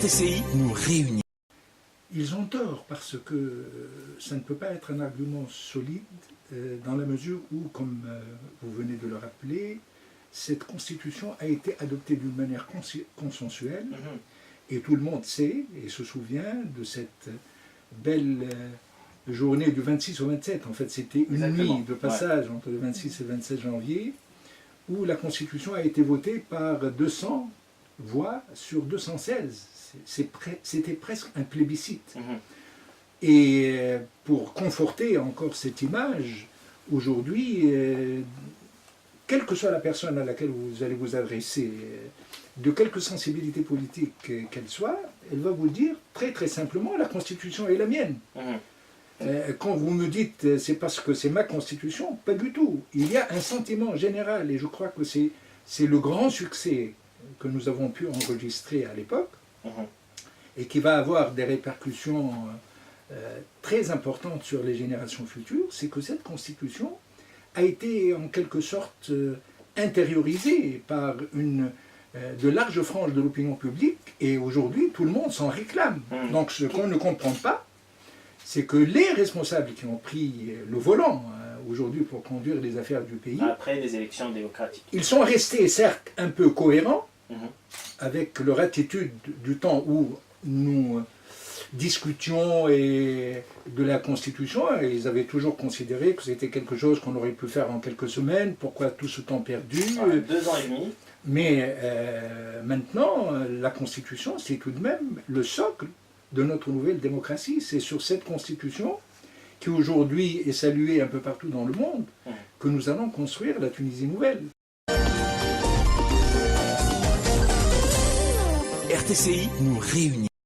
RTCI nous réunit. Ils ont tort parce que ça ne peut pas être un argument solide dans la mesure où, comme vous venez de le rappeler, cette constitution a été adoptée d'une manière consensuelle et tout le monde sait et se souvient de cette belle journée du 26 au 27. En fait, c'était une nuit de passage entre le 26 et le 27 janvier où la constitution a été votée par 200 voix sur 216. C'était presque un plébiscite. Et pour conforter encore cette image, aujourd'hui, quelle que soit la personne à laquelle vous allez vous adresser, de quelque sensibilité politique qu'elle soit, elle va vous dire très très simplement, la Constitution est la mienne. Quand vous me dites c'est parce que c'est ma Constitution, pas du tout. Il y a un sentiment général, et je crois que c'est le grand succès que nous avons pu enregistrer à l'époque, et qui va avoir des répercussions très importantes sur les générations futures, c'est que cette Constitution a été en quelque sorte intériorisée par de larges franges de l'opinion publique, et aujourd'hui tout le monde s'en réclame. Donc ce qu'on ne comprend pas, c'est que les responsables qui ont pris le volant aujourd'hui pour conduire les affaires du pays, après les élections démocratiques, ils sont restés certes un peu cohérents avec leur attitude du temps où nous discutions de la Constitution, et ils avaient toujours considéré que c'était quelque chose qu'on aurait pu faire en quelques semaines. Pourquoi tout ce temps perdu? 2 ans et demi. Mais maintenant, la Constitution, c'est tout de même le socle de notre nouvelle démocratie. C'est sur cette Constitution, qui aujourd'hui est saluée un peu partout dans le monde, que nous allons construire la Tunisie nouvelle. RTCI nous réunit.